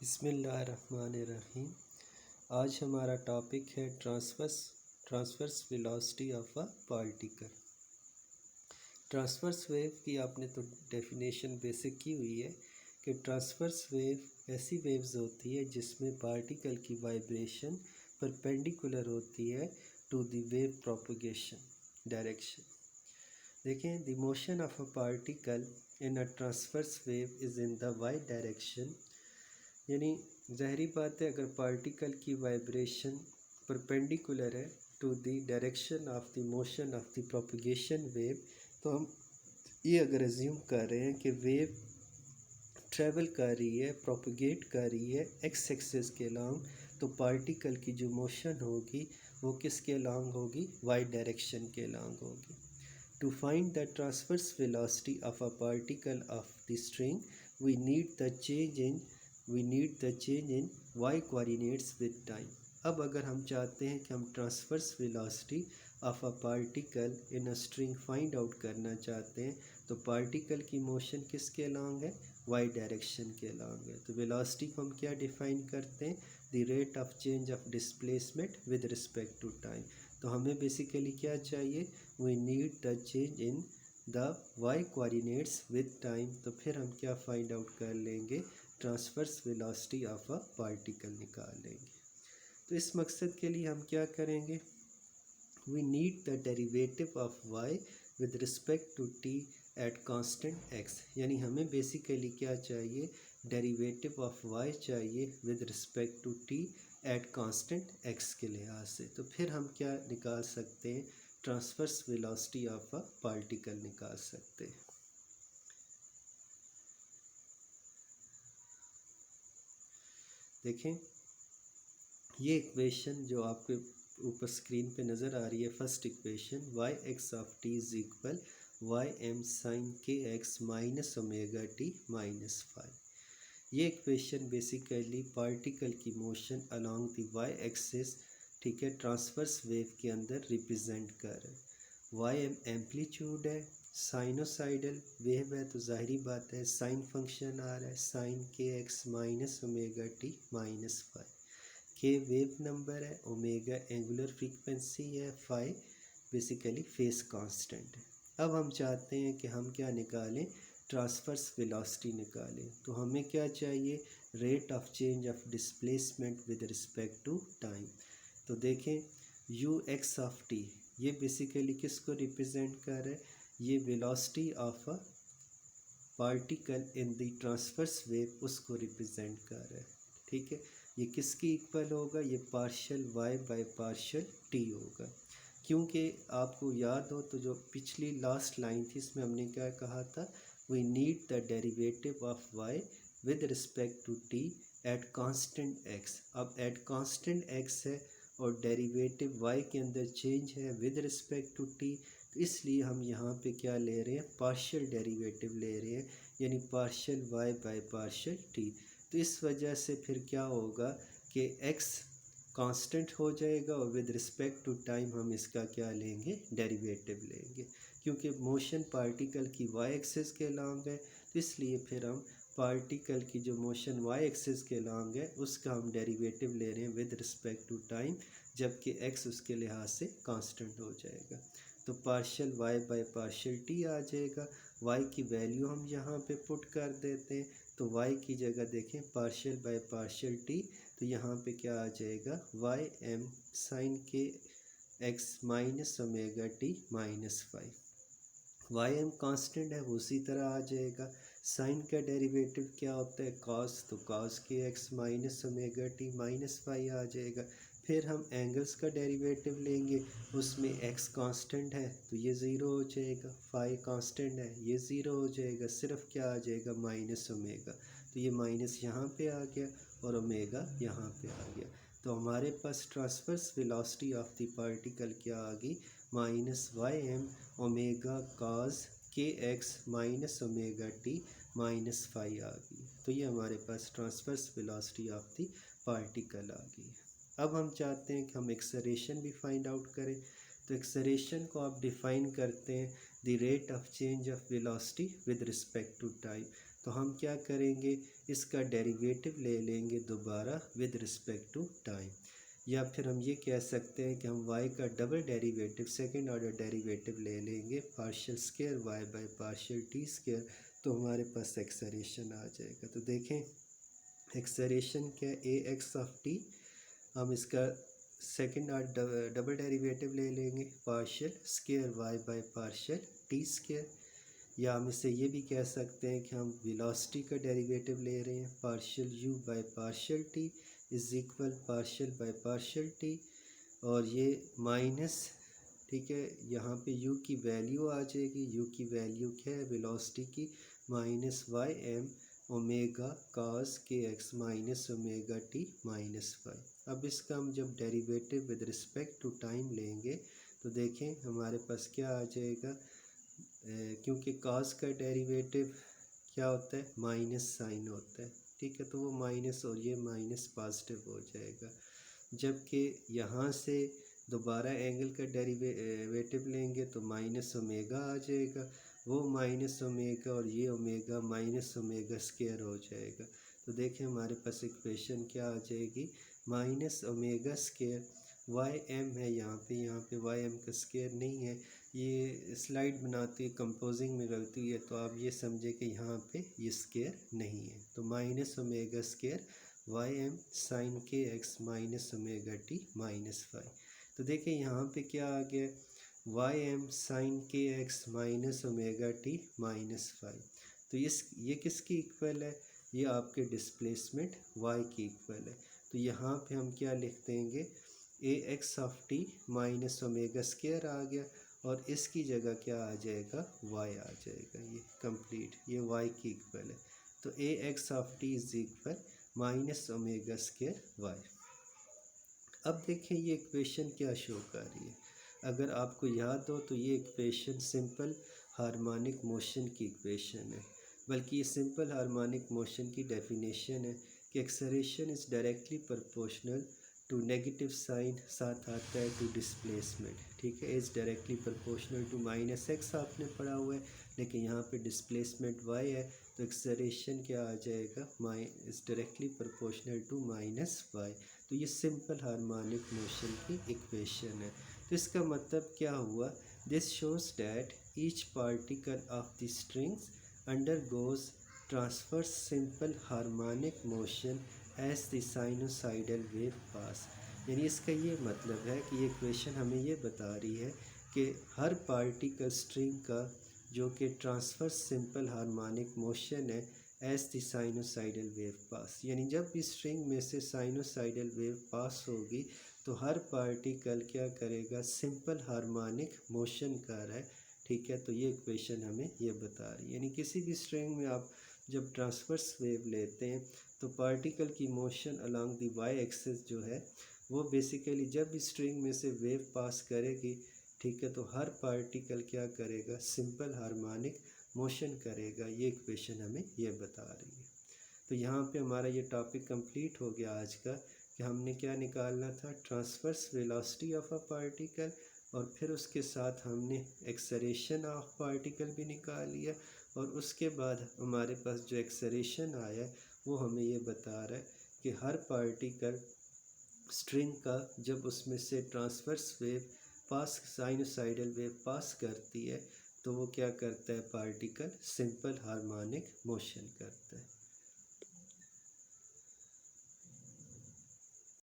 बिस्मिल्लाहिर्रहमानिर्रहीम। आज हमारा टॉपिक है transverse velocity of a particle. Transverse wave की आपने तो डेफिनेशन बेसिक की हुई है कि ट्रांसवर्स वेव ऐसी वेव्स होती है जिसमें पार्टिकल की वाइब्रेशन परपेंडिकुलर होती है to the wave propagation direction. देखें, the motion of a particle in a transverse wave is in the Y direction. यानी ज़ाहरी बात है, अगर पार्टिकल की वाइब्रेशन परपेंडिकुलर है to the direction of the motion of the propagation wave, तो हम ये अगर एज्यूम कर रहे हैं कि वेव ट्रैवल कर रही है, प्रोपगेट कर रही है एक्स एक्सिस के लॉन्ग, तो पार्टिकल की जो मोशन होगी वो किसके लॉन्ग होगी? वाई डायरेक्शन के लॉन्ग होगी। To find the transverse velocity of a particle of the string, we need the change in y coordinates with time. अब अगर हम चाहते हैं कि हम transverse velocity of a particle in a string find out करना चाहते हैं, तो पार्टिकल की मोशन किसके लॉन्ग है? वाई डायरेक्शन के लॉन्ग है। तो वेलोसिटी को हम क्या डिफाइन करते हैं? The rate of change of displacement with respect to time. तो हमें बेसिकली क्या चाहिए? We need the change in the Y coordinates with time. तो फिर हम क्या फाइंड आउट कर लेंगे? Transverse velocity of a particle निकाल लेंगे। तो इस मकसद के लिए हम क्या करेंगे? We need the derivative of Y with respect to T at constant x. यानी हमें बेसिकली क्या चाहिए? डेरिवेटिव ऑफ वाई चाहिए with respect to T at constant x के लिहाज से। तो फिर हम क्या निकाल सकते हैं? Transverse velocity of a particle निकाल सकते हैं। देखें, ये इक्वेशन जो आपके ऊपर स्क्रीन पे नज़र आ रही है, first equation Y x of T is equal Y M sign के x minus omega T minus five. ये इक्वेशन बेसिकली पार्टिकल की motion along the Y axis, ठीक है, ट्रांसवर्स वेव के अंदर रिप्रेजेंट कर रहा है। वाई एम एम्पलीट्यूड है, साइनोसाइडल वेव है, तो जाहिरी बात है साइन फंक्शन आ रहा है, साइन के x minus omega T minus five. के वेव नंबर है, ओमेगा एंगुलर फ्रीक्वेंसी है, फाई बेसिकली फेस कांस्टेंट है। अब हम चाहते हैं कि हम क्या निकालें? ट्रांसवर्स वेलोसिटी निकालें। तो हमें क्या चाहिए? Rate of change of displacement with respect to time. तो देखें, यू एक्स ऑफ टी ये बेसिकली किसको रिप्रेजेंट कर रहा है? ये velocity of a particle in the transverse wave उसको रिप्रेजेंट कर रहा है। ठीक है, ये किसकी इक्वल होगा? ये partial Y by partial T होगा। क्योंकि आपको याद हो तो जो पिछली लास्ट लाइन थी इसमें हमने क्या कहा था? We need the derivative of Y with respect to T at constant x. अब एट कांस्टेंट एक्स है और डेरिवेटिव वाई के अंदर चेंज है विद रिस्पेक्ट टू टी, तो इसलिए हम यहाँ पे क्या ले रहे हैं? पार्शियल डेरिवेटिव ले रहे हैं, यानी partial Y by partial T. तो इस वजह से फिर क्या होगा कि x कांस्टेंट हो जाएगा और विद रिस्पेक्ट टू टाइम हम इसका क्या लेंगे? डेरिवेटिव लेंगे। क्योंकि मोशन पार्टिकल की वाई एक्सिस के लॉन्ग है, तो इसलिए फिर हम पार्टिकल की जो मोशन वाई एक्सिस के लॉन्ग है उसका हम डेरिवेटिव ले रहे हैं विद रिस्पेक्ट टू टाइम, जबकि x उसके लिहाज से कांस्टेंट हो जाएगा। तो partial Y by partial T आ जाएगा। y की वैल्यू हम यहाँ पे पुट कर देते हैं, तो y की जगह देखें पार्शियल बाय पार्शियल टी, तो यहाँ पे क्या आ जाएगा? वाई एम साइन के x minus omega T minus five. Y M constant है वो उसी तरह आ जाएगा। साइन का डेरिवेटिव क्या होता है? कॉस, तो कॉस के x minus omega T minus five आ जाएगा। फिर हम एंगल्स का डेरिवेटिव लेंगे, उसमें एक्स कांस्टेंट है तो ये ज़ीरो हो जाएगा, फाई कांस्टेंट है ये ज़ीरो हो जाएगा, सिर्फ क्या आ जाएगा? Minus omega. तो ये माइनस यहाँ पे आ गया और ओमेगा यहाँ पे आ गया। तो हमारे पास transverse velocity of the particle क्या आ गई? Minus Y M omega cos के x minus omega T minus five आ गई। तो ये हमारे पास transverse velocity of the particle आ गई। अब हम चाहते हैं कि हम एक्सेलरेशन भी फाइंड आउट करें। तो एक्सेलरेशन को आप डिफ़ाइन करते हैं the rate of change of velocity with respect to time. तो हम क्या करेंगे, इसका डेरिवेटिव ले लेंगे दोबारा विद रिस्पेक्ट टू टाइम। या फिर हम ये कह सकते हैं कि हम y का double derivative second order derivative ले लेंगे partial square y by partial T square, तो हमारे पास एक्सेलरेशन आ जाएगा। तो देखें एक्सेलरेशन क्या है, ए एक्स ऑफ टी, हम इसका सेकेंड ऑर्डर डबल डेरिवेटिव ले लेंगे partial square y by partial T square. या हम इसे ये भी कह सकते हैं कि हम वेलोसिटी का डेरिवेटिव ले रहे हैं partial u by partial T is equal partial by partial T, और ये माइनस, ठीक है, यहाँ पे u की वैल्यू आ जाएगी, u की वैल्यू क्या है वेलोसिटी की, minus Y M omega cos के x minus omega T minus Y. अब इसका हम जब derivative with respect to time लेंगे तो देखें हमारे पास क्या आ जाएगा, क्योंकि कॉस का डेरिवेटिव क्या होता है, माइनस साइन होता है, ठीक है, तो वो माइनस और ये माइनस पॉजिटिव हो जाएगा। जबकि यहाँ से दोबारा एंगल का डेरिवेटिव लेंगे तो माइनस ओमेगा आ जाएगा, वो माइनस ओमेगा और ये ओमेगा माइनस ओमेगा स्क्वायर हो जाएगा। तो देखें हमारे पास इक्वेशन क्या आ जाएगी, minus omega square Y M है यहाँ पे वाई एम का स्क्वायर नहीं है, ये स्लाइड बनाते कंपोजिंग में गलती है, तो आप ये समझे कि यहाँ पे ये स्क्वायर नहीं है। तो minus omega square Y M sign के x minus omega T minus Y. तो देखिए यहाँ पे क्या आ गया, वाई एम साइन के x minus omega T minus Y. तो ये किसकी इक्वल है, ये आपके डिस्प्लेसमेंट वाई की इक्वल है। तो यहाँ पे हम क्या लिख देंगे, ए x of T minus omega square आ गया, और इसकी जगह क्या आ जाएगा, y आ जाएगा, ये कंप्लीट, ये y की इक्वल है। तो ए x of T is equal minus omega square y। अब देखें ये इक्वेशन क्या शो कर रही है, अगर आपको याद हो तो ये इक्वेशन सिंपल हार्मोनिक मोशन की इक्वेशन है, बल्कि ये सिंपल हार्मोनिक मोशन की डेफिनेशन है कि acceleration is directly proportional to negative sign साथ आता है टू डिस्प्लेसमेंट, ठीक है, is directly proportional to minus X आपने पढ़ा हुआ है, लेकिन यहाँ पे डिस्प्लेसमेंट y है, तो एक्सेलरेशन क्या आ जाएगा, is directly proportional to minus Y. तो ये सिंपल हार्मोनिक मोशन की इक्वेशन है। तो इसका मतलब क्या हुआ, this shows that each particle of the strings undergoes transverse simple harmonic motion as the sinusoidal wave pass। यानी इसका ये मतलब है कि ये इक्वेशन हमें ये बता रही है कि हर पार्टिकल स्ट्रिंग का जो कि ट्रांसवर्स सिंपल हार्मोनिक मोशन है एज द साइनोसाइडल वेव पास, यानी जब भी स्ट्रिंग में से साइनोसाइडल वेव पास होगी तो हर पार्टिकल क्या करेगा, सिंपल हार्मोनिक मोशन कर रहा है, ठीक है। तो ये इक्वेशन हमें ये बता रही है, यानी किसी भी स्ट्रिंग में आप जब ट्रांसवर्स वेव लेते हैं तो पार्टिकल की motion along the Y axis जो है वो बेसिकली जब भी स्ट्रिंग में से वेव पास करेगी, ठीक है, तो हर पार्टिकल क्या करेगा, सिंपल हार्मोनिक मोशन करेगा, ये इक्वेशन हमें ये बता रही है। तो यहाँ पे हमारा ये टॉपिक कंप्लीट हो गया आज का, कि हमने क्या निकालना था, transverse velocity of a particle, और फिर उसके साथ हमने एक्सेलरेशन ऑफ पार्टिकल भी निकाल लिया, और उसके बाद हमारे पास जो एक्सेलरेशन आया वो हमें ये बता रहा है कि हर पार्टिकल स्ट्रिंग का जब उसमें से ट्रांसवर्स वेव पास साइनोसाइडल वेव पास करती है तो वो क्या करता है, पार्टिकल सिंपल हार्मोनिक मोशन करता है।